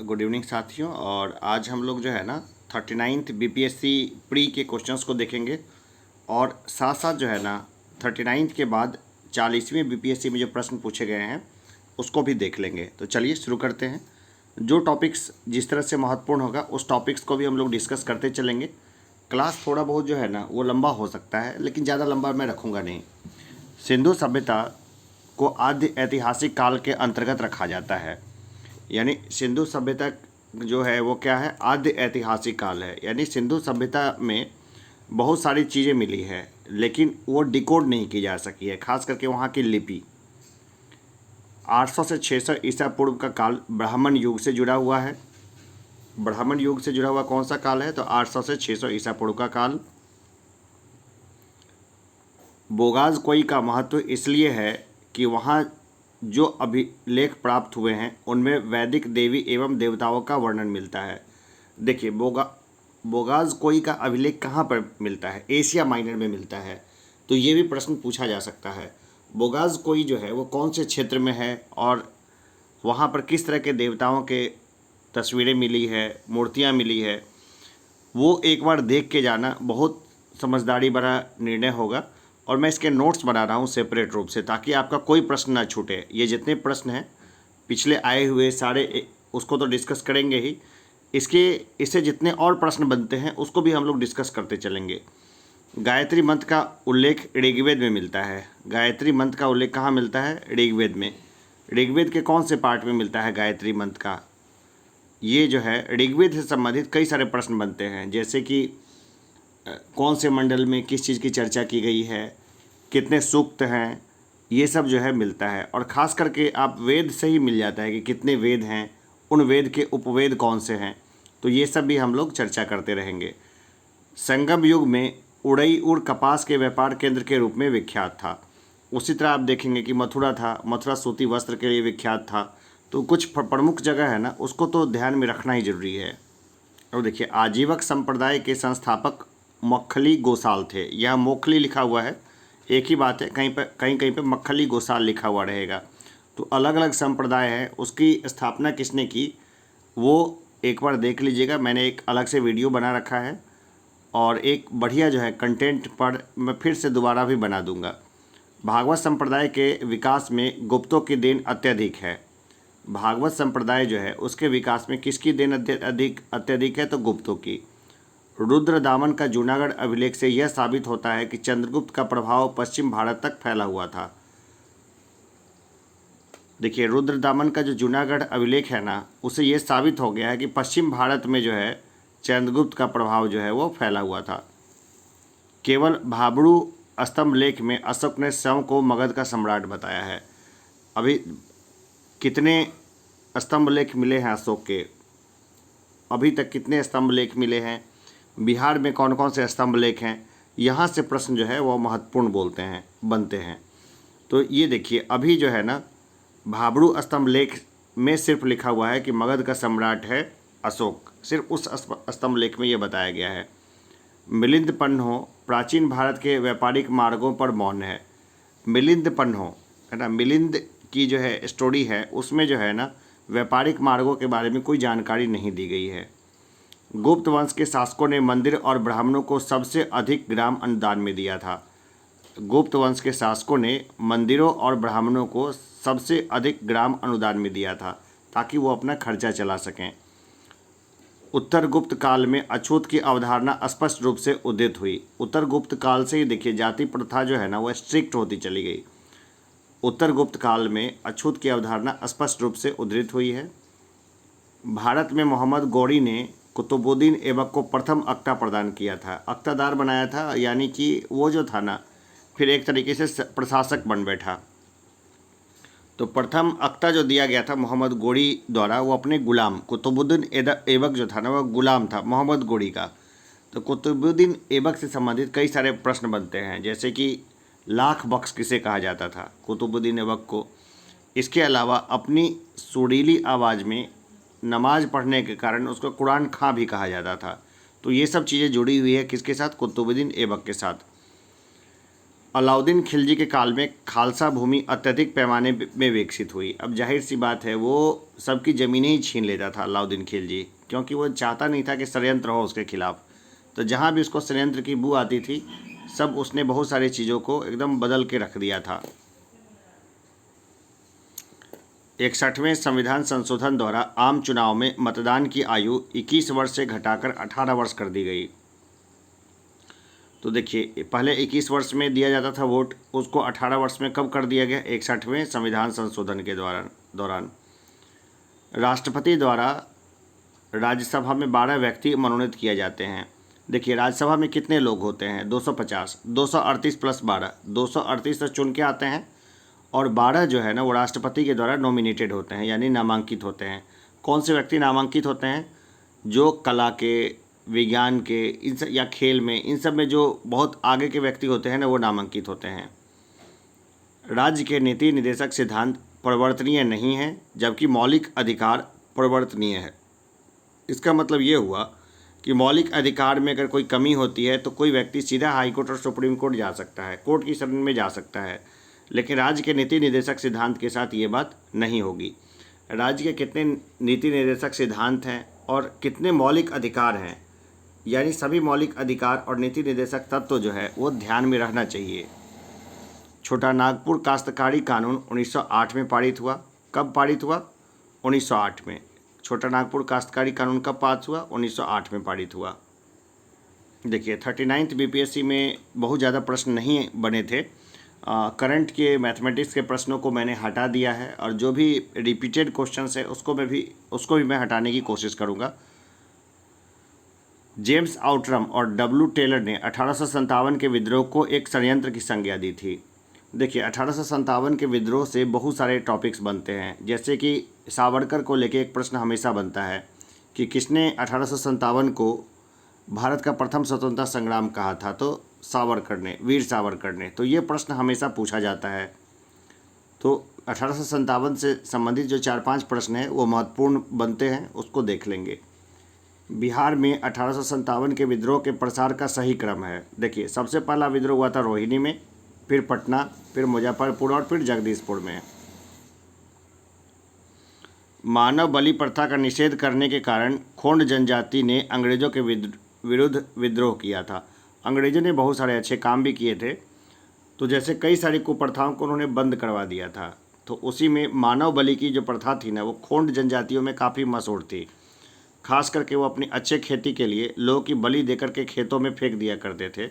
Good evening साथियों। और आज हम लोग जो है ना 39th बीपीएससी प्री के क्वेश्चंस को देखेंगे और साथ साथ जो है ना 39th के बाद 40वीं बीपीएससी में जो प्रश्न पूछे गए हैं उसको भी देख लेंगे। तो चलिए शुरू करते हैं। जो टॉपिक्स जिस तरह से महत्वपूर्ण होगा उस टॉपिक्स को भी हम लोग डिस्कस करते चलेंगे। क्लास थोड़ा बहुत जो है ना वो लंबा हो सकता है, लेकिन ज़्यादा लंबा मैं रखूँगा नहीं। सिंधु सभ्यता को आद्य ऐतिहासिक काल के अंतर्गत रखा जाता है। यानी सिंधु सभ्यता जो है वो क्या है, आद्य ऐतिहासिक काल है। यानी सिंधु सभ्यता में बहुत सारी चीज़ें मिली है लेकिन वो डिकोड नहीं की जा सकी है, खास करके वहाँ की लिपि। 800 से 600 ईसा पूर्व का काल ब्राह्मण युग से जुड़ा हुआ है। ब्राह्मण युग से जुड़ा हुआ कौन सा काल है, तो 800 से 600 ईसा पूर्व का काल। बोगाज कोई का महत्व इसलिए है कि वहाँ जो अभिलेख प्राप्त हुए हैं उनमें वैदिक देवी एवं देवताओं का वर्णन मिलता है। देखिए बोगाज कोई का अभिलेख कहाँ पर मिलता है, एशिया माइनर में मिलता है। तो ये भी प्रश्न पूछा जा सकता है, बोगाज कोई जो है वो कौन से क्षेत्र में है और वहाँ पर किस तरह के देवताओं के तस्वीरें मिली है, मूर्तियाँ मिली है। वो एक बार देख के जाना बहुत समझदारी भरा निर्णय होगा। और मैं इसके नोट्स बना रहा हूँ सेपरेट रूप से, ताकि आपका कोई प्रश्न ना छूटे। ये जितने प्रश्न हैं पिछले आए हुए सारे उसको तो डिस्कस करेंगे ही, इससे जितने और प्रश्न बनते हैं उसको भी हम लोग डिस्कस करते चलेंगे। गायत्री मंत्र का उल्लेख ऋग्वेद में मिलता है। गायत्री मंत्र का उल्लेख कहाँ मिलता है, ऋग्वेद में। ऋग्वेद के कौन से पार्ट में मिलता है गायत्री मंत्र का, ये जो है ऋग्वेद से संबंधित कई सारे प्रश्न बनते हैं। जैसे कि कौन से मंडल में किस चीज़ की चर्चा की गई है, कितने सूक्त हैं, ये सब जो है मिलता है। और ख़ास करके आप वेद से ही मिल जाता है कि कितने वेद हैं, उन वेद के उपवेद कौन से हैं। तो ये सब भी हम लोग चर्चा करते रहेंगे। संगम युग में उड़ईउर कपास के व्यापार केंद्र के रूप में विख्यात था। उसी तरह आप देखेंगे कि मथुरा था, मथुरा सूती वस्त्र के लिए विख्यात था। तो कुछ प्रमुख जगह है ना उसको तो ध्यान में रखना ही जरूरी है। और देखिए आजीवक संप्रदाय के संस्थापक मक्खली गोसाल थे। यह मोखली लिखा हुआ है, एक ही बात है, कहीं पे मक्खली गोसाल लिखा हुआ रहेगा। तो अलग अलग संप्रदाय है, उसकी स्थापना किसने की वो एक बार देख लीजिएगा। मैंने एक अलग से वीडियो बना रखा है और एक बढ़िया जो है कंटेंट पर मैं फिर से दोबारा भी बना दूंगा। भागवत संप्रदाय के विकास में गुप्तों की देन अत्यधिक है। भागवत संप्रदाय जो है उसके विकास में किसकी देन अत्यधिक है, तो गुप्तों की। रुद्रदामन का जूनागढ़ अभिलेख से यह साबित होता है कि चंद्रगुप्त का प्रभाव पश्चिम भारत तक फैला हुआ था। देखिए रुद्रदामन का जो जूनागढ़ अभिलेख है ना, उसे यह साबित हो गया है कि पश्चिम भारत में जो है चंद्रगुप्त का प्रभाव जो है वो फैला हुआ था। केवल भाबड़ू स्तंभ लेख में अशोक ने स्वयं को मगध का सम्राट बताया है। अभी कितने स्तंभ लेख मिले हैं अशोक के, अभी तक कितने स्तंभ लेख मिले हैं, बिहार में कौन कौन से स्तंभ लेख हैं, यहाँ से प्रश्न जो है वो महत्वपूर्ण बनते हैं। तो ये देखिए अभी जो है ना भाबड़ू स्तंभ लेख में सिर्फ लिखा हुआ है कि मगध का सम्राट है अशोक, सिर्फ उस स्तंभ लेख में ये बताया गया है। मिलिंद पन्हो प्राचीन भारत के व्यापारिक मार्गों पर मौन है। मिलिंद पन्हो है ना, मिलिंद की जो है स्टोरी है उसमें जो है ना व्यापारिक मार्गों के बारे में कोई जानकारी नहीं दी गई है। गुप्त वंश के शासकों ने मंदिर और ब्राह्मणों को सबसे अधिक ग्राम अनुदान में दिया था। गुप्त वंश के शासकों ने मंदिरों और ब्राह्मणों को सबसे अधिक ग्राम अनुदान में दिया था ताकि वो अपना खर्चा चला सकें। उत्तर गुप्त काल में अछूत की अवधारणा स्पष्ट रूप से उदित हुई। उत्तर गुप्त काल से ही देखिए जाति प्रथा जो है ना वो स्ट्रिक्ट होती चली गई। उत्तर गुप्त काल में अछूत की अवधारणा स्पष्ट रूप से उद्धृत हुई है। भारत में मोहम्मद गौरी ने कुतुबुद्दीन ऐबक को प्रथम अक्ता प्रदान किया था, अक्तादार बनाया था, यानी कि वो जो था ना फिर एक तरीके से प्रशासक बन बैठा। तो प्रथम अक्ता जो दिया गया था मोहम्मद गौरी द्वारा वो अपने गुलाम कुतुबुद्दीन ऐबक जो था ना वो गुलाम था मोहम्मद गौरी का। तो कुतुबुद्दीन ऐबक से संबंधित कई सारे प्रश्न बनते हैं, जैसे कि लाख बख्श किसे कहा जाता था, कुतुबुद्दीन ऐबक को। इसके अलावा अपनी सुरीली आवाज़ में नमाज पढ़ने के कारण उसको कुरान खां भी कहा जाता था। तो ये सब चीज़ें जुड़ी हुई है किसके साथ, कुतुबुद्दीन ऐबक के साथ। अलाउद्दीन खिलजी के काल में खालसा भूमि अत्यधिक पैमाने में विकसित हुई। अब जाहिर सी बात है वो सबकी ज़मीनें ही छीन लेता था अलाउद्दीन खिलजी, क्योंकि वो चाहता नहीं था कि षड्यंत्र हो उसके खिलाफ। तो जहाँ भी उसको षड्यंत्र की बू आती थी सब उसने बहुत सारी चीज़ों को एकदम बदल के रख दिया था। 61वें संविधान संशोधन द्वारा आम चुनाव में मतदान की आयु 21 वर्ष से घटाकर 18 वर्ष कर दी गई। तो देखिए पहले 21 वर्ष में दिया जाता था वोट, उसको 18 वर्ष में कब कर दिया गया? 61वें संविधान संशोधन के दौरान। राष्ट्रपति द्वारा राज्यसभा में 12 व्यक्ति मनोनीत किए जाते हैं। देखिए राज्यसभा में कितने लोग होते हैं? 250, 238 प्लस 12, 238 से चुन के आते हैं और 12 जो है ना वो राष्ट्रपति के द्वारा नॉमिनेटेड होते हैं, यानी नामांकित होते हैं। कौन से व्यक्ति नामांकित होते हैं? जो कला के, विज्ञान के, इन सब या खेल में, इन सब में जो बहुत आगे के व्यक्ति होते हैं ना वो नामांकित होते हैं। राज्य के नीति निर्देशक सिद्धांत परिवर्तनीय नहीं है, जबकि मौलिक अधिकार परिवर्तनीय है। इसका मतलब ये हुआ कि मौलिक अधिकार में अगर कोई कमी होती है तो कोई व्यक्ति सीधा हाई कोर्ट और सुप्रीम कोर्ट जा सकता है, कोर्ट की शरण में जा सकता है, लेकिन राज्य के नीति निर्देशक सिद्धांत के साथ ये बात नहीं होगी। राज्य के कितने नीति निर्देशक सिद्धांत हैं और कितने मौलिक अधिकार हैं, यानी सभी मौलिक अधिकार और नीति निर्देशक तत्व जो है वो ध्यान में रहना चाहिए। छोटा नागपुर काश्तकारी कानून 1908 में पारित हुआ। कब पारित हुआ? 1908 में। छोटा नागपुर काश्तकारी कानून कब पास हुआ? 1908 में पारित हुआ। देखिए 39th बीपीएससी में बहुत ज़्यादा प्रश्न नहीं बने थे। करंट के मैथमेटिक्स के प्रश्नों को मैंने हटा दिया है और जो भी रिपीटेड क्वेश्चंस है उसको भी मैं हटाने की कोशिश करूँगा। जेम्स आउटरम और डब्ल्यू टेलर ने 1857 के विद्रोह को एक षड्यंत्र की संज्ञा दी थी। देखिए 1857 के विद्रोह से बहुत सारे टॉपिक्स बनते हैं, जैसे कि सावरकर को लेके एक प्रश्न हमेशा बनता है कि किसने 1857 को भारत का प्रथम स्वतंत्रता संग्राम कहा था? तो सावरकर ने, वीर सावरकर ने। तो ये प्रश्न हमेशा पूछा जाता है। तो 1857 से संबंधित जो 4-5 प्रश्न हैं वो महत्वपूर्ण बनते हैं, उसको देख लेंगे। बिहार में 1857 के विद्रोह के प्रसार का सही क्रम है। देखिए सबसे पहला विद्रोह हुआ था रोहिणी में, फिर पटना, फिर मुजफ्फरपुर और फिर जगदीशपुर में। मानव बलि प्रथा का निषेध करने के कारण खोंड जनजाति ने अंग्रेज़ों के विरुद्ध विद्रोह किया था। अंग्रेज़ों ने बहुत सारे अच्छे काम भी किए थे, तो जैसे कई सारी कुप्रथाओं को उन्होंने बंद करवा दिया था। तो उसी में मानव बलि की जो प्रथा थी ना वो खोंड जनजातियों में काफ़ी मशहूर थी। खास करके वो अपनी अच्छे खेती के लिए लोगों की बलि देकर के खेतों में फेंक दिया करते थे,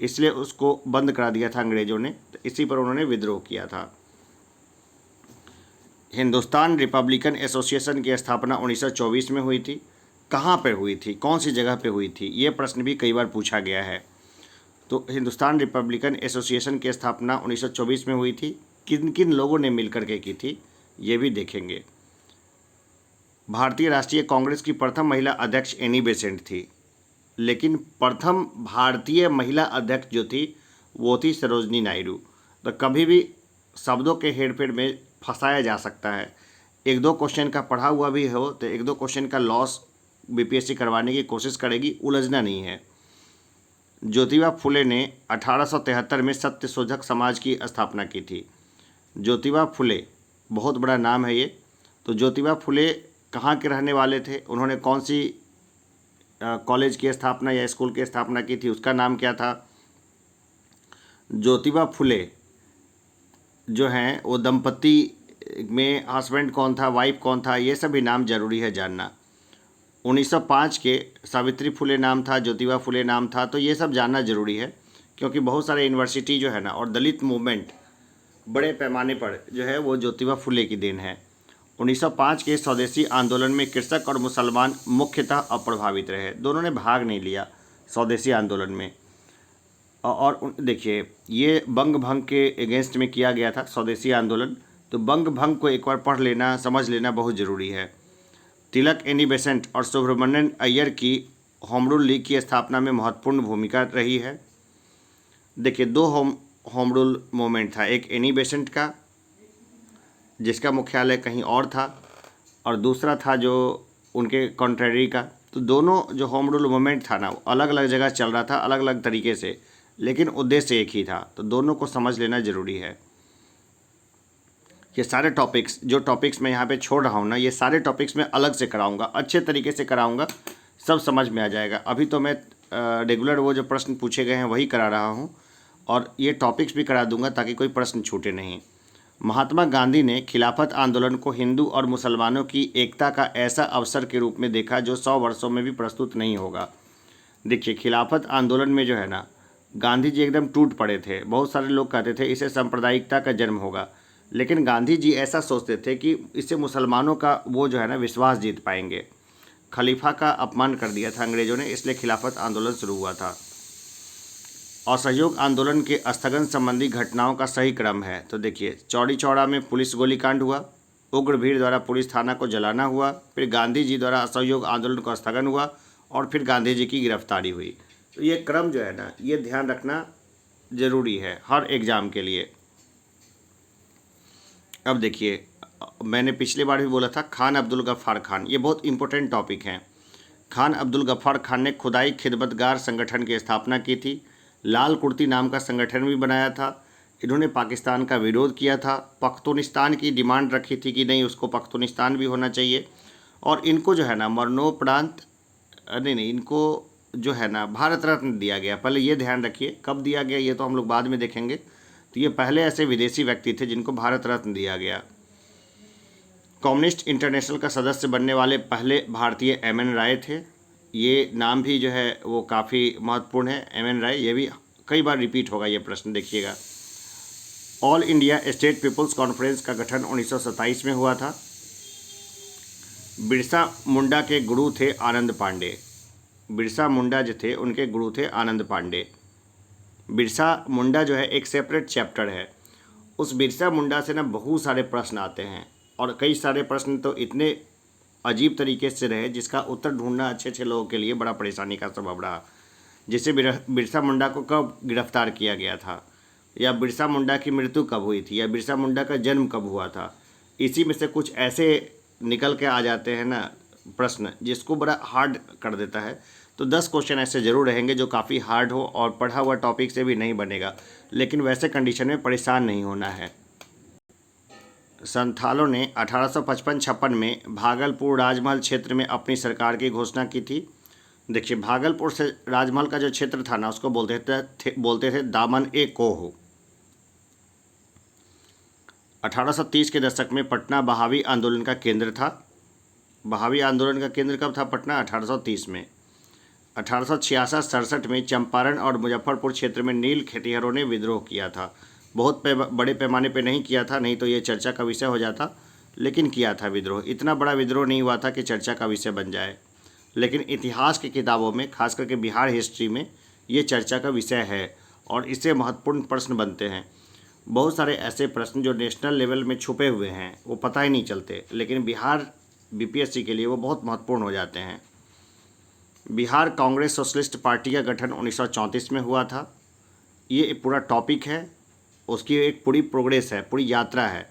इसलिए उसको बंद करा दिया था अंग्रेज़ों ने। तो इसी पर उन्होंने विद्रोह किया था। हिंदुस्तान रिपब्लिकन एसोसिएशन की स्थापना 1924 में हुई थी। कहाँ पर हुई थी? कौन सी जगह पे हुई थी? ये प्रश्न भी कई बार पूछा गया है। तो हिंदुस्तान रिपब्लिकन एसोसिएशन की स्थापना 1924 में हुई थी। किन किन लोगों ने मिलकर के की थी ये भी देखेंगे। भारतीय राष्ट्रीय कांग्रेस की प्रथम महिला अध्यक्ष एनी बेसेंट थी, लेकिन प्रथम भारतीय महिला अध्यक्ष जो थी वो थी सरोजनी नायडू। तो कभी भी शब्दों के हेरफेर में फंसाया जा सकता है। 1-2 क्वेश्चन का पढ़ा हुआ भी हो तो 1-2 क्वेश्चन का लॉस बीपीएससी करवाने की कोशिश करेगी, उलझना नहीं है। ज्योतिबा फुले ने 1873 में सत्यशोधक समाज की स्थापना की थी। ज्योतिबा फुले बहुत बड़ा नाम है ये। तो ज्योतिबा फुले कहाँ के रहने वाले थे? उन्होंने कौन सी कॉलेज की स्थापना या स्कूल की स्थापना की थी? उसका नाम क्या था? ज्योतिबा फुले जो हैं वो दंपति में हस्बैंड कौन था, वाइफ कौन था, ये सभी नाम जरूरी है जानना। 1905 के सावित्री फुले नाम था, ज्योतिबा फुले नाम था। तो ये सब जानना जरूरी है, क्योंकि बहुत सारे यूनिवर्सिटी जो है ना और दलित मूवमेंट बड़े पैमाने पर जो है वो ज्योतिबा फुले की देन है। 1905 के स्वदेशी आंदोलन में कृषक और मुसलमान मुख्यतः अप्रभावित रहे, दोनों ने भाग नहीं लिया स्वदेशी आंदोलन में। और देखिए ये बंग भंग के अगेंस्ट में किया गया था स्वदेशी आंदोलन। तो बंग भंग को एक बार पढ़ लेना, समझ लेना बहुत ज़रूरी है। तिलक, एनी बेसेंट और सुब्रमण्यम अय्यर की होम रूल लीग की स्थापना में महत्वपूर्ण भूमिका रही है। देखिए 2 होम रूल मूवमेंट था, एक एनी बेसेंट का जिसका मुख्यालय कहीं और था और दूसरा था जो उनके कॉन्ट्रेरी का। तो दोनों जो होम रूल मूवमेंट था ना वो अलग अलग जगह चल रहा था, अलग अलग तरीके से, लेकिन उद्देश्य एक ही था। तो दोनों को समझ लेना जरूरी है। ये सारे टॉपिक्स, जो टॉपिक्स मैं यहाँ पे छोड़ रहा हूँ ना, ये सारे टॉपिक्स मैं अलग से कराऊंगा, अच्छे तरीके से कराऊंगा, सब समझ में आ जाएगा। अभी तो मैं रेगुलर वो जो प्रश्न पूछे गए हैं वही करा रहा हूँ, और ये टॉपिक्स भी करा दूंगा ताकि कोई प्रश्न छूटे नहीं। महात्मा गांधी ने खिलाफत आंदोलन को हिंदू और मुसलमानों की एकता का ऐसा अवसर के रूप में देखा जो 100 वर्षों में भी प्रस्तुत नहीं होगा। देखिए, खिलाफत आंदोलन में जो है ना, गांधी जी एकदम टूट पड़े थे। बहुत सारे लोग कहते थे इसे सांप्रदायिकता का जन्म होगा, लेकिन गांधी जी ऐसा सोचते थे कि इससे मुसलमानों का वो जो है ना विश्वास जीत पाएंगे। खलीफा का अपमान कर दिया था अंग्रेजों ने, इसलिए खिलाफत आंदोलन शुरू हुआ था। असहयोग आंदोलन के स्थगन संबंधी घटनाओं का सही क्रम है। तो देखिए, चौड़ी चौड़ा में पुलिस गोलीकांड हुआ, उग्र भीड़ द्वारा पुलिस थाना को जलाना हुआ, फिर गांधी जी द्वारा असहयोग आंदोलन का स्थगन हुआ, और फिर गांधी जी की गिरफ्तारी हुई। तो ये क्रम जो है ना, ये ध्यान रखना जरूरी है हर एग्ज़ाम के लिए। अब देखिए, मैंने पिछली बार भी बोला था खान अब्दुल गफ्फार खान, ये बहुत इंपॉर्टेंट टॉपिक हैं। खान अब्दुल गफ्फार खान ने खुदाई खिदमतगार संगठन की स्थापना की थी। लाल कुर्ती नाम का संगठन भी बनाया था। इन्होंने पाकिस्तान का विरोध किया था। पख्तूनिस्तान की डिमांड रखी थी कि नहीं, उसको पख्तूनिस्तान भी होना चाहिए। और इनको जो है ना मरणोपरांत, नहीं, इनको जो है ना भारत रत्न दिया गया। पहले ये ध्यान रखिए कब दिया गया, ये तो हम लोग बाद में देखेंगे। तो ये पहले ऐसे विदेशी व्यक्ति थे जिनको भारत रत्न दिया गया। कम्युनिस्ट इंटरनेशनल का सदस्य बनने वाले पहले भारतीय एम.एन. राय थे। ये नाम भी जो है वो काफ़ी महत्वपूर्ण है, एम.एन. राय। ये भी कई बार रिपीट होगा ये प्रश्न, देखिएगा। All India State People's Conference का गठन 1927 में हुआ था। बिरसा मुंडा के गुरु थे आनंद पांडे। बिरसा मुंडा जो थे उनके गुरु थे आनंद पांडे। बिरसा मुंडा जो है एक सेपरेट चैप्टर है। उस बिरसा मुंडा से ना बहुत सारे प्रश्न आते हैं, और कई सारे प्रश्न तो इतने अजीब तरीके से रहे जिसका उत्तर ढूंढना अच्छे अच्छे लोगों के लिए बड़ा परेशानी का सबब रहा। जैसे बिरसा मुंडा को कब गिरफ्तार किया गया था, या बिरसा मुंडा की मृत्यु कब हुई थी, या बिरसा मुंडा का जन्म कब हुआ था। इसी में से कुछ ऐसे निकल के आ जाते हैं ना प्रश्न, जिसको बड़ा हार्ड कर देता है। तो 10 क्वेश्चन ऐसे ज़रूर रहेंगे जो काफ़ी हार्ड हो और पढ़ा हुआ टॉपिक से भी नहीं बनेगा, लेकिन वैसे कंडीशन में परेशान नहीं होना है। संथालों ने 1855-56 में भागलपुर राजमहल क्षेत्र में अपनी सरकार की घोषणा की थी। देखिए, भागलपुर से राजमहल का जो क्षेत्र था ना, उसको बोलते थे दामन ए कोह। 1830 के दशक में पटना बहावी आंदोलन का केंद्र था। बहावी आंदोलन का केंद्र कब था? पटना, 1830 में। 1866-67 में चंपारण और मुजफ्फरपुर क्षेत्र में नील खेतिहरों ने विद्रोह किया था। बहुत बड़े पैमाने पे नहीं किया था, नहीं तो ये चर्चा का विषय हो जाता, लेकिन किया था विद्रोह। इतना बड़ा विद्रोह नहीं हुआ था कि चर्चा का विषय बन जाए, लेकिन इतिहास की किताबों में, खास करके बिहार हिस्ट्री में, ये चर्चा का विषय है और इससे महत्वपूर्ण प्रश्न बनते हैं। बहुत सारे ऐसे प्रश्न जो नेशनल लेवल में छुपे हुए हैं वो पता ही नहीं चलते, लेकिन बिहार बीपीएससी के लिए वो बहुत महत्वपूर्ण हो जाते हैं। बिहार कांग्रेस सोशलिस्ट पार्टी का गठन 1934 में हुआ था। ये पूरा टॉपिक है, उसकी एक पूरी प्रोग्रेस है, पूरी यात्रा है,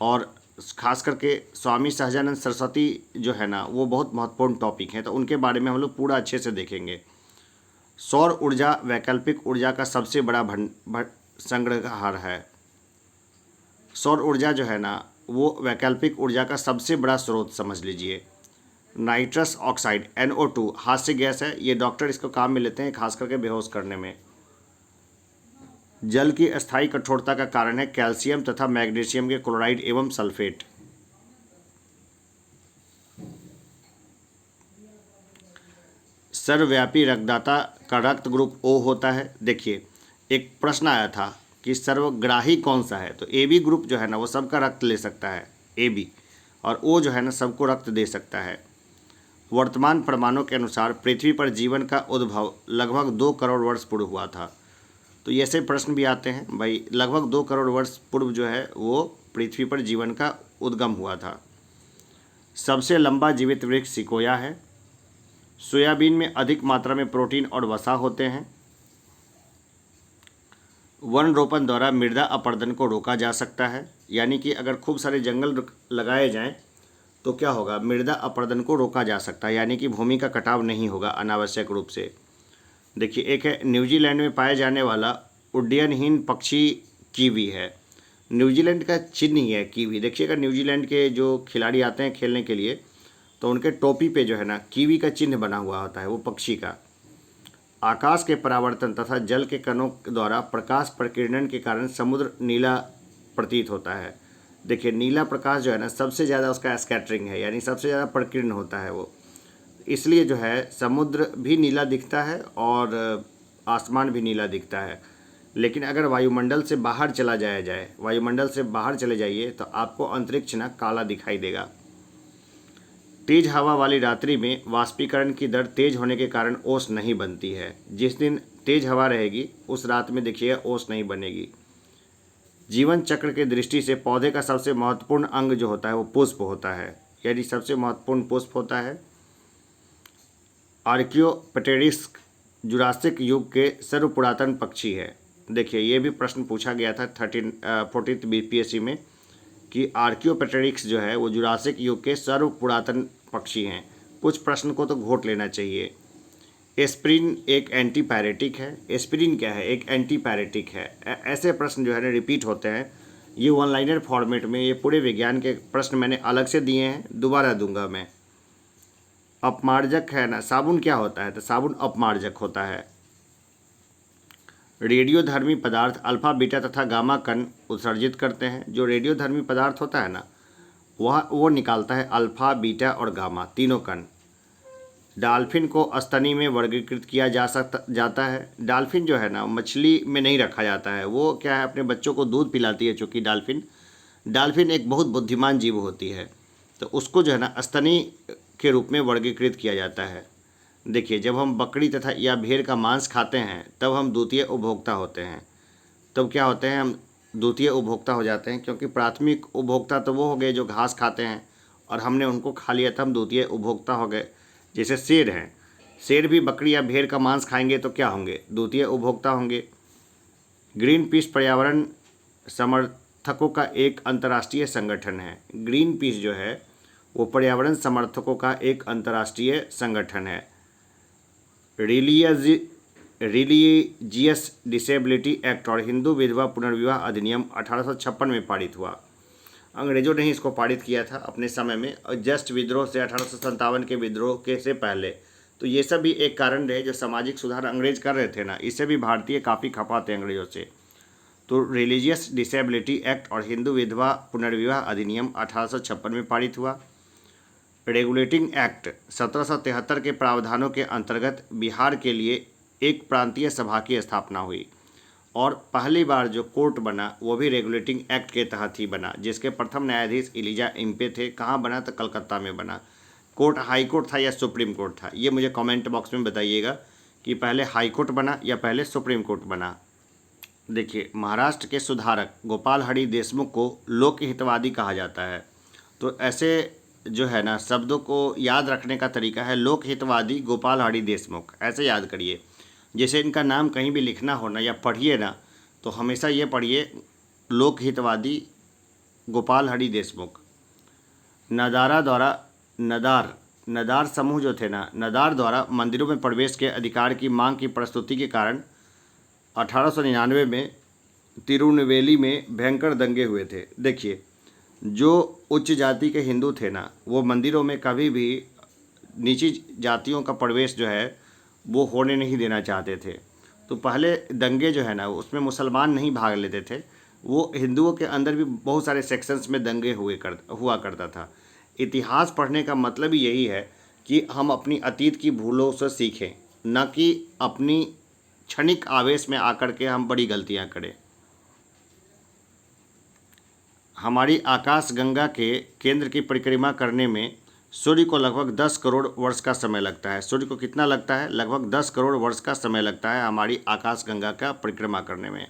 और खास करके स्वामी सहजानंद सरस्वती जो है ना वो बहुत महत्वपूर्ण टॉपिक है, तो उनके बारे में हम लोग पूरा अच्छे से देखेंगे। सौर ऊर्जा वैकल्पिक ऊर्जा का सबसे बड़ा संग्रहकार है। सौर ऊर्जा जो है ना वो वैकल्पिक ऊर्जा का सबसे बड़ा स्रोत समझ लीजिए। नाइट्रस ऑक्साइड NO2 हास्य गैस है, ये डॉक्टर इसको काम में लेते हैं, खास करके बेहोश करने में। जल की अस्थायी कठोरता का कारण है कैल्शियम तथा मैग्नीशियम के क्लोराइड एवं सल्फेट। सर्वव्यापी रक्तदाता का रक्त ग्रुप O होता है। देखिए, एक प्रश्न आया था कि सर्वग्राही कौन सा है, तो AB ग्रुप जो है ना वो सबका रक्त ले सकता है, AB, और O जो है ना सबको रक्त दे सकता है। वर्तमान प्रमाणों के अनुसार पृथ्वी पर जीवन का उद्भव लगभग 2 करोड़ वर्ष पूर्व हुआ था। तो ऐसे प्रश्न भी आते हैं भाई, लगभग 2 करोड़ वर्ष पूर्व जो है वो पृथ्वी पर जीवन का उद्गम हुआ था। सबसे लंबा जीवित वृक्ष सिकोया है। सोयाबीन में अधिक मात्रा में प्रोटीन और वसा होते हैं। वन रोपण द्वारा मृदा अपरदन को रोका जा सकता है, यानी कि अगर खूब सारे जंगल लगाए जाएं तो क्या होगा, मृदा अपरदन को रोका जा सकता है, यानी कि भूमि का कटाव नहीं होगा अनावश्यक रूप से। देखिए एक है न्यूजीलैंड में पाए जाने वाला उड्डयनहीन पक्षी कीवी है। न्यूजीलैंड का चिन्ह ही है कीवी। देखिएगा न्यूजीलैंड के जो खिलाड़ी आते हैं खेलने के लिए तो उनके टोपी पे जो है ना कीवी का चिन्ह बना हुआ होता है, वो पक्षी का। आकाश के परावर्तन तथा जल के कणों द्वारा प्रकाश प्रकीर्णन के कारण समुद्र नीला प्रतीत होता है। देखिए नीला प्रकाश जो है ना सबसे ज़्यादा उसका स्कैटरिंग है, यानी सबसे ज़्यादा प्रकीर्ण होता है वो, इसलिए जो है समुद्र भी नीला दिखता है और आसमान भी नीला दिखता है। लेकिन अगर वायुमंडल से बाहर चला जाए वायुमंडल से बाहर चले जाइए तो आपको अंतरिक्ष ना काला दिखाई देगा। तेज हवा वाली रात्रि में वाष्पीकरण की दर तेज होने के कारण ओस नहीं बनती है। जिस दिन तेज हवा रहेगी उस रात में देखिएगा ओस नहीं बनेगी। जीवन चक्र के दृष्टि से पौधे का सबसे महत्वपूर्ण अंग जो होता है वो पुष्प होता है, यानी सबसे महत्वपूर्ण पुष्प होता है। आर्कियोप्टेरिक्स जुरासिक युग के सर्वपुरातन पक्षी है। देखिए ये भी प्रश्न पूछा गया था 14th बीपीएससी में कि आर्कियोप्टेरिक्स जो है वो जुरासिक युग के सर्वपुरातन पक्षी हैं। कुछ प्रश्न को तो घोट लेना चाहिए। एस्पिरिन एक एंटीपायरेटिक है। एस्पिरिन क्या है? एक एंटीपायरेटिक है। ऐसे प्रश्न जो है ना रिपीट होते हैं। ये वन लाइनर फॉर्मेट में ये पूरे विज्ञान के प्रश्न मैंने अलग से दिए हैं, दोबारा दूंगा मैं। अपमार्जक है ना, साबुन क्या होता है? तो साबुन अपमार्जक होता है। रेडियोधर्मी पदार्थ अल्फा बीटा तथा गामा कण उत्सर्जित करते हैं। जो रेडियोधर्मी पदार्थ होता है ना वो निकालता है अल्फा बीटा और गामा तीनों कण। डाल्फिन को स्तनी में वर्गीकृत किया जाता है। डाल्फिन जो है ना मछली में नहीं रखा जाता है, वो क्या है अपने बच्चों को दूध पिलाती है। चूँकि डाल्फिन एक बहुत बुद्धिमान जीव होती है तो उसको जो है ना स्तनी के रूप में वर्गीकृत किया जाता है। देखिए जब हम बकरी तथा या भेड़ का मांस खाते हैं तब हम द्वितीय उपभोक्ता होते हैं। तब क्या होते हैं? हम द्वितीय उपभोक्ता हो जाते हैं, क्योंकि प्राथमिक उपभोक्ता तो वो हो गए जो घास खाते हैं और हमने उनको खा लिया था, हम द्वितीय उपभोक्ता हो गए। जैसे शेर हैं, शेर भी बकरी या भेड़ का मांस खाएंगे तो क्या होंगे? द्वितीय उपभोक्ता होंगे। ग्रीन पीस पर्यावरण समर्थकों का एक अंतर्राष्ट्रीय संगठन है। ग्रीन पीस जो है वो पर्यावरण समर्थकों का एक अंतर्राष्ट्रीय संगठन है। रिलीजियस डिसेबिलिटी एक्ट और हिंदू विधवा पुनर्विवाह अधिनियम 1856 में पारित हुआ। अंग्रेजों ने ही इसको पारित किया था अपने समय में, और जस्ट विद्रोह से 1857 के विद्रोह के से पहले। तो ये सब भी एक कारण रहे जो सामाजिक सुधार अंग्रेज कर रहे थे ना, इससे भी भारतीय काफ़ी खपा थे अंग्रेजों से। तो रिलीजियस डिसेबिलिटी एक्ट और हिंदू विधवा पुनर्विवाह अधिनियम 1856 में पारित हुआ। रेगुलेटिंग एक्ट 1773 के प्रावधानों के अंतर्गत बिहार के लिए एक प्रांतीय सभा की स्थापना हुई और पहली बार जो कोर्ट बना वो भी रेगुलेटिंग एक्ट के तहत ही बना, जिसके प्रथम न्यायाधीश इलीजा इम्पे थे। कहाँ बना? तो कलकत्ता में बना। कोर्ट हाई कोर्ट था या सुप्रीम कोर्ट था? ये मुझे कमेंट बॉक्स में बताइएगा कि पहले हाई कोर्ट बना या पहले सुप्रीम कोर्ट बना। देखिए महाराष्ट्र के सुधारक गोपाल हरि देशमुख को लोकहितवादी कहा जाता है। तो ऐसे जो है ना शब्दों को याद रखने का तरीका है लोकहितवादी गोपाल हरि देशमुख, ऐसे याद करिए। जैसे इनका नाम कहीं भी लिखना हो ना या पढ़िए ना तो हमेशा ये पढ़िए लोकहितवादी गोपाल हरि देशमुख। नदार समूह जो थे ना, नदार द्वारा मंदिरों में प्रवेश के अधिकार की मांग की प्रस्तुति के कारण 1899 में तिरुनेलवेली में भयंकर दंगे हुए थे। देखिए जो उच्च जाति के हिंदू थे ना वो मंदिरों में कभी भी नीची जातियों का प्रवेश जो है वो होने नहीं देना चाहते थे। तो पहले दंगे जो है ना उसमें मुसलमान नहीं भाग लेते थे, वो हिंदुओं के अंदर भी बहुत सारे सेक्शंस में दंगे हुआ करता था। इतिहास पढ़ने का मतलब ही यही है कि हम अपनी अतीत की भूलों से सीखें, न कि अपनी क्षणिक आवेश में आकर के हम बड़ी गलतियां करें। हमारी आकाश गंगा के केंद्र की परिक्रमा करने में सूर्य को लगभग 10 करोड़ वर्ष का समय लगता है। सूर्य को कितना लगता है? लगभग 10 करोड़ वर्ष का समय लगता है हमारी आकाश गंगा का परिक्रमा करने में।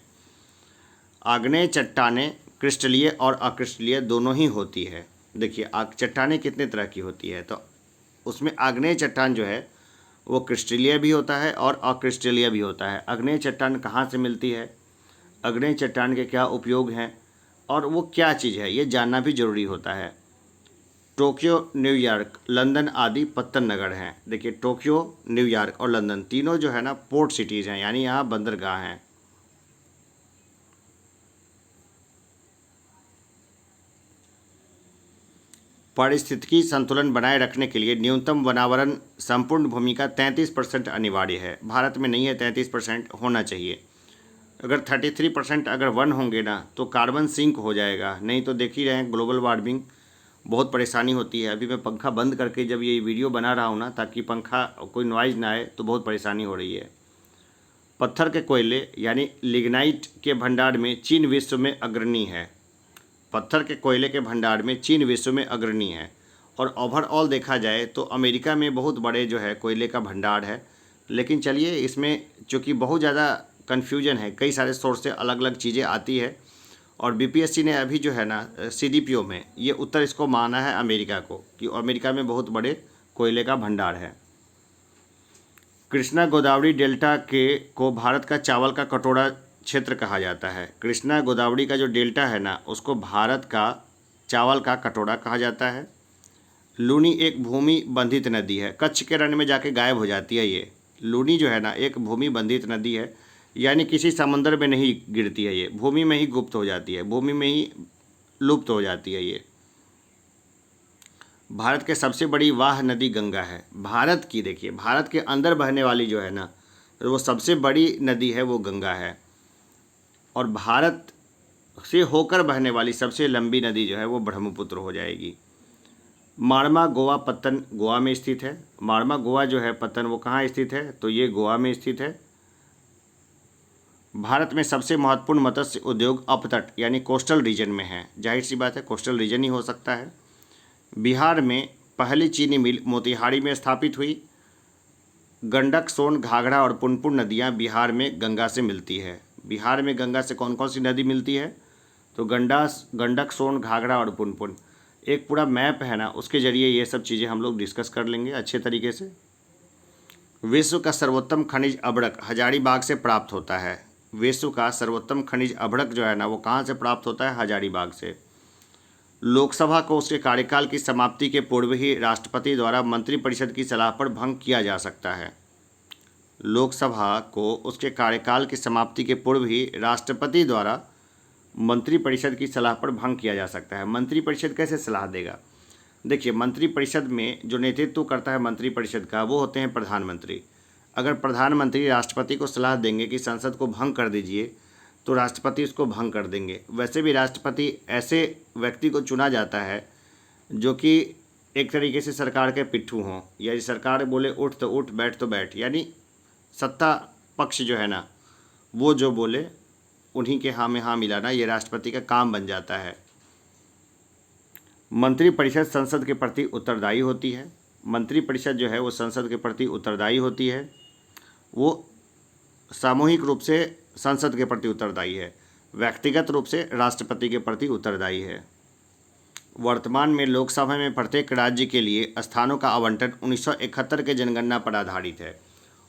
आग्नेय चट्टानें क्रिस्टलीय और अक्रिस्टलीय दोनों ही होती है। देखिए चट्टानें कितने तरह की होती है, तो उसमें आग्नेय चट्टान जो है वो क्रिस्टलीय भी होता है और अक्रिस्टलीय भी होता है। आग्नेय चट्टान कहाँ से मिलती है, आग्नेय चट्टान के क्या उपयोग हैं और वो क्या चीज़ है, ये जानना भी जरूरी होता है। टोक्यो, न्यूयॉर्क, लंदन आदि पत्तन नगर हैं। देखिए टोक्यो, न्यूयॉर्क और लंदन तीनों जो है ना पोर्ट सिटीज़ हैं, यानी यहाँ बंदरगाह हैं। पारिस्थितिकी संतुलन बनाए रखने के लिए न्यूनतम वनावरण संपूर्ण भूमि का 33% अनिवार्य है। भारत में नहीं है, 33% होना चाहिए। अगर 33% अगर वन होंगे ना तो कार्बन सिंक हो जाएगा, नहीं तो देख ही रहे हैं ग्लोबल वार्मिंग बहुत परेशानी होती है। अभी मैं पंखा बंद करके जब ये वीडियो बना रहा हूँ ना, ताकि पंखा कोई नॉइज़ ना आए, तो बहुत परेशानी हो रही है। पत्थर के कोयले यानी लिग्नाइट के भंडार में चीन विश्व में अग्रणी है। पत्थर के कोयले के भंडार में चीन विश्व में अग्रणी है। और ओवरऑल देखा जाए तो अमेरिका में बहुत बड़े जो है कोयले का भंडार है। लेकिन चलिए इसमें चूँकि बहुत ज़्यादा कन्फ्यूजन है, कई सारे सोर्स से अलग अलग चीज़ें आती है, और बीपीएससी ने अभी जो है ना सीडीपीओ में ये उत्तर इसको माना है अमेरिका को, कि अमेरिका में बहुत बड़े कोयले का भंडार है। कृष्णा गोदावरी डेल्टा के को भारत का चावल का कटोरा क्षेत्र कहा जाता है। कृष्णा गोदावरी का जो डेल्टा है ना उसको भारत का चावल का कटोरा कहा जाता है। लूनी एक भूमि बंधित नदी है, कच्छ के रण में जाके गायब हो जाती है। ये लूनी जो है ना एक भूमि बंधित नदी है, यानी किसी समंदर में नहीं गिरती है, ये भूमि में ही गुप्त हो जाती है, भूमि में ही लुप्त हो जाती है। ये भारत के सबसे बड़ी वाह नदी गंगा है। भारत की देखिए, भारत के अंदर बहने वाली जो है ना वो सबसे बड़ी नदी है वो गंगा है। और भारत से होकर बहने वाली सबसे लंबी नदी जो है वो ब्रह्मपुत्र हो जाएगी। माड़मा गोवा पत्तन गोवा में स्थित है। माड़मा गोवा जो है पत्तन वो कहाँ स्थित है, तो ये गोवा में स्थित है। भारत में सबसे महत्वपूर्ण मत्स्य उद्योग अपतट यानी कोस्टल रीजन में है। जाहिर सी बात है कोस्टल रीजन ही हो सकता है। बिहार में पहली चीनी मिल मोतिहारी में स्थापित हुई। गंडक, सोन, घाघरा और पुनपुन नदियाँ बिहार में गंगा से मिलती है। बिहार में गंगा से कौन कौन सी नदी मिलती है, तो गंडक, सोन, घाघरा और पुनपुन। एक पूरा मैप है ना, उसके ज़रिए ये सब चीज़ें हम लोग डिस्कस कर लेंगे अच्छे तरीके से। विश्व का सर्वोत्तम खनिज अभ्रक हजारीबाग से प्राप्त होता है। विश्व का सर्वोत्तम खनिज अभ्रक जो है ना वो कहाँ से प्राप्त होता है, हजारीबाग से। लोकसभा को उसके कार्यकाल की समाप्ति के पूर्व ही राष्ट्रपति द्वारा मंत्रिपरिषद की सलाह पर भंग किया जा सकता है। लोकसभा को उसके कार्यकाल की समाप्ति के पूर्व ही राष्ट्रपति द्वारा मंत्रिपरिषद की सलाह पर भंग किया जा सकता है। मंत्रिपरिषद कैसे सलाह देगा, देखिए मंत्रिपरिषद में जो नेतृत्व करता है मंत्रिपरिषद का वो होते हैं प्रधानमंत्री। अगर प्रधानमंत्री राष्ट्रपति को सलाह देंगे कि संसद को भंग कर दीजिए, तो राष्ट्रपति उसको भंग कर देंगे। वैसे भी राष्ट्रपति ऐसे व्यक्ति को चुना जाता है जो कि एक तरीके से सरकार के पिट्ठू हों, या सरकार बोले उठ तो उठ, बैठ तो बैठ, यानी सत्ता पक्ष जो है ना वो जो बोले उन्हीं के हाँ में हाँ मिलाना, ये राष्ट्रपति का काम बन जाता है। मंत्रिपरिषद संसद के प्रति उत्तरदायी होती है। मंत्रिपरिषद जो है वो संसद के प्रति उत्तरदायी होती है। वो सामूहिक रूप से संसद के प्रति उत्तरदायी है, व्यक्तिगत रूप से राष्ट्रपति के प्रति उत्तरदायी है। वर्तमान में लोकसभा में प्रत्येक राज्य के लिए स्थानों का आवंटन 1971 के जनगणना पर आधारित है।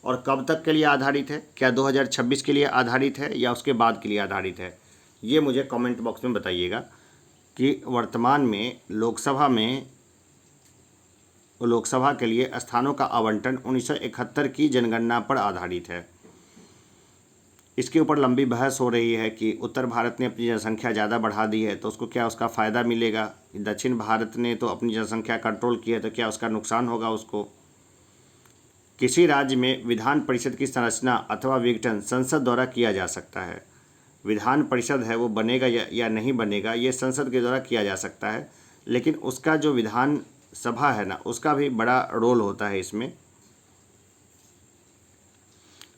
और कब तक के लिए आधारित है, क्या 2026 के लिए आधारित है या उसके बाद के लिए आधारित है, ये मुझे कमेंट बॉक्स में बताइएगा कि वर्तमान में लोकसभा के लिए स्थानों का आवंटन 1971 की जनगणना पर आधारित है। इसके ऊपर लंबी बहस हो रही है कि उत्तर भारत ने अपनी जनसंख्या ज़्यादा बढ़ा दी है तो उसको क्या उसका फ़ायदा मिलेगा, दक्षिण भारत ने तो अपनी जनसंख्या कंट्रोल की है तो क्या उसका नुकसान होगा उसको। किसी राज्य में विधान परिषद की संरचना अथवा विघटन संसद द्वारा किया जा सकता है। विधान परिषद है वो बनेगा या नहीं बनेगा ये संसद के द्वारा किया जा सकता है, लेकिन उसका जो विधान सभा है ना उसका भी बड़ा रोल होता है इसमें।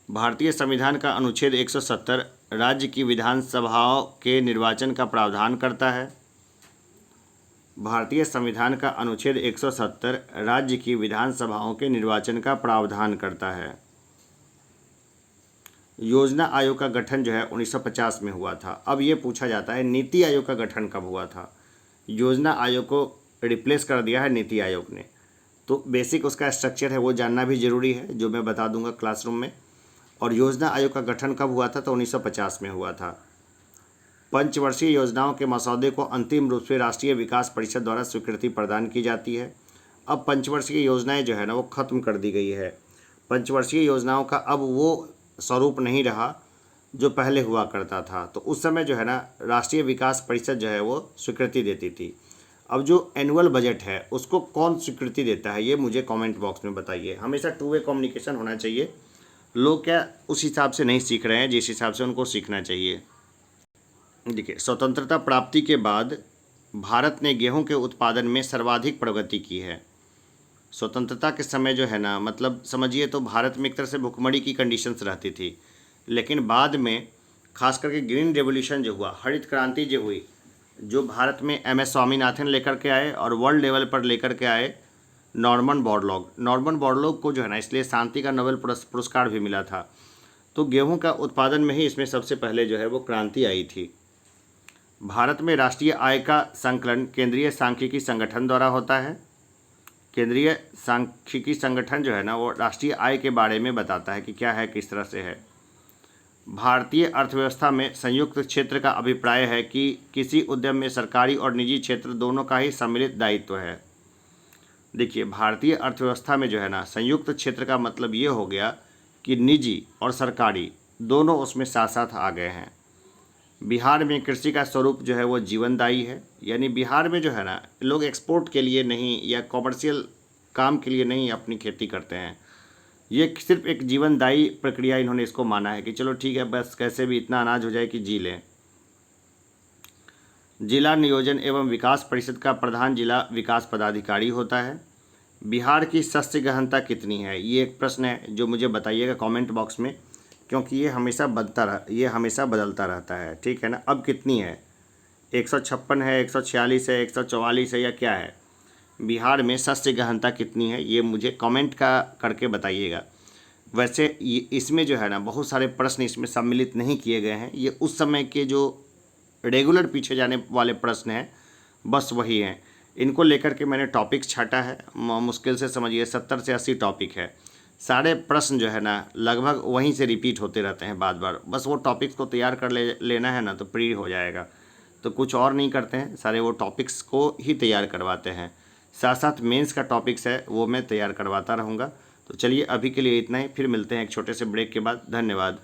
भारतीय संविधान का अनुच्छेद 170 राज्य की विधानसभाओं के निर्वाचन का प्रावधान करता है। भारतीय संविधान का अनुच्छेद 170 राज्य की विधानसभाओं के निर्वाचन का प्रावधान करता है। योजना आयोग का गठन जो है 1950 में हुआ था। अब ये पूछा जाता है नीति आयोग का गठन कब हुआ था। योजना आयोग को रिप्लेस कर दिया है नीति आयोग ने, तो बेसिक उसका स्ट्रक्चर है वो जानना भी ज़रूरी है, जो मैं बता दूंगा क्लासरूम में। और योजना आयोग का गठन कब हुआ था, तो 1950 में हुआ था। पंचवर्षीय योजनाओं के मसौदे को अंतिम रूप से राष्ट्रीय विकास परिषद द्वारा स्वीकृति प्रदान की जाती है। अब पंचवर्षीय योजनाएं जो है ना वो ख़त्म कर दी गई है। पंचवर्षीय योजनाओं का अब वो स्वरूप नहीं रहा जो पहले हुआ करता था। तो उस समय जो है ना राष्ट्रीय विकास परिषद जो है वो स्वीकृति देती थी। अब जो एनुअल बजट है उसको कौन स्वीकृति देता है, ये मुझे कमेंट बॉक्स में बताइए। हमेशा टू वे कम्युनिकेशन होना चाहिए। लोग क्या उस हिसाब से नहीं सीख रहे हैं जिस हिसाब से उनको सीखना चाहिए। देखिए, स्वतंत्रता प्राप्ति के बाद भारत ने गेहूं के उत्पादन में सर्वाधिक प्रगति की है। स्वतंत्रता के समय जो है ना, मतलब समझिए तो भारत में एक तरह से भुखमरी की कंडीशंस रहती थी, लेकिन बाद में खास करके ग्रीन रेवोल्यूशन जो हुआ, हरित क्रांति जो हुई, जो भारत में एम.एस. स्वामीनाथन लेकर के आए और वर्ल्ड लेवल पर लेकर के आए नॉर्मन बोरलॉग को जो है ना इसलिए शांति का नोबेल पुरस्कार भी मिला था। तो गेहूं का उत्पादन में ही इसमें सबसे पहले जो है वो क्रांति आई थी। भारत में राष्ट्रीय आय का संकलन केंद्रीय सांख्यिकी संगठन द्वारा होता है। केंद्रीय सांख्यिकी संगठन जो है ना वो राष्ट्रीय आय के बारे में बताता है कि क्या है, किस तरह से है। भारतीय अर्थव्यवस्था में संयुक्त क्षेत्र का अभिप्राय है कि किसी उद्यम में सरकारी और निजी क्षेत्र दोनों का ही सम्मिलित दायित्व है। देखिए, भारतीय अर्थव्यवस्था में जो है ना संयुक्त क्षेत्र का मतलब ये हो गया कि निजी और सरकारी दोनों उसमें साथ साथ आ गए हैं। बिहार में कृषि का स्वरूप जो है वो जीवनदायी है, यानी बिहार में जो है ना लोग एक्सपोर्ट के लिए नहीं या कॉमर्शियल काम के लिए नहीं अपनी खेती करते हैं। ये सिर्फ एक जीवनदायी प्रक्रिया इन्होंने इसको माना है कि चलो ठीक है, बस कैसे भी इतना अनाज हो जाए कि जी लें। जिला नियोजन एवं विकास परिषद का प्रधान जिला विकास पदाधिकारी होता है। बिहार की शस्य गहनता कितनी है, ये एक प्रश्न है जो मुझे बताइएगा कमेंट बॉक्स में, क्योंकि ये हमेशा बदलता रहता है। ठीक है ना। अब कितनी है, 156 है, 146 है, 144 है या क्या है? बिहार में शस्य गहनता कितनी है ये मुझे कमेंट करके बताइएगा। वैसे इसमें जो है ना बहुत सारे प्रश्न इसमें सम्मिलित नहीं किए गए हैं। ये उस समय के जो रेगुलर पीछे जाने वाले प्रश्न हैं बस वही हैं। इनको लेकर के मैंने टॉपिक्स छाटा है, मुश्किल से समझिए 70 से 80 टॉपिक है। सारे प्रश्न जो है ना लगभग वहीं से रिपीट होते रहते हैं बार बार। बस वो टॉपिक्स को तैयार कर लेना है ना तो प्री हो जाएगा। तो कुछ और नहीं करते हैं, सारे वो टॉपिक्स को ही तैयार करवाते हैं। साथ साथ मेंस का टॉपिक्स है वो मैं तैयार करवाता रहूँगा। तो चलिए अभी के लिए इतना ही, फिर मिलते हैं एक छोटे से ब्रेक के बाद। धन्यवाद।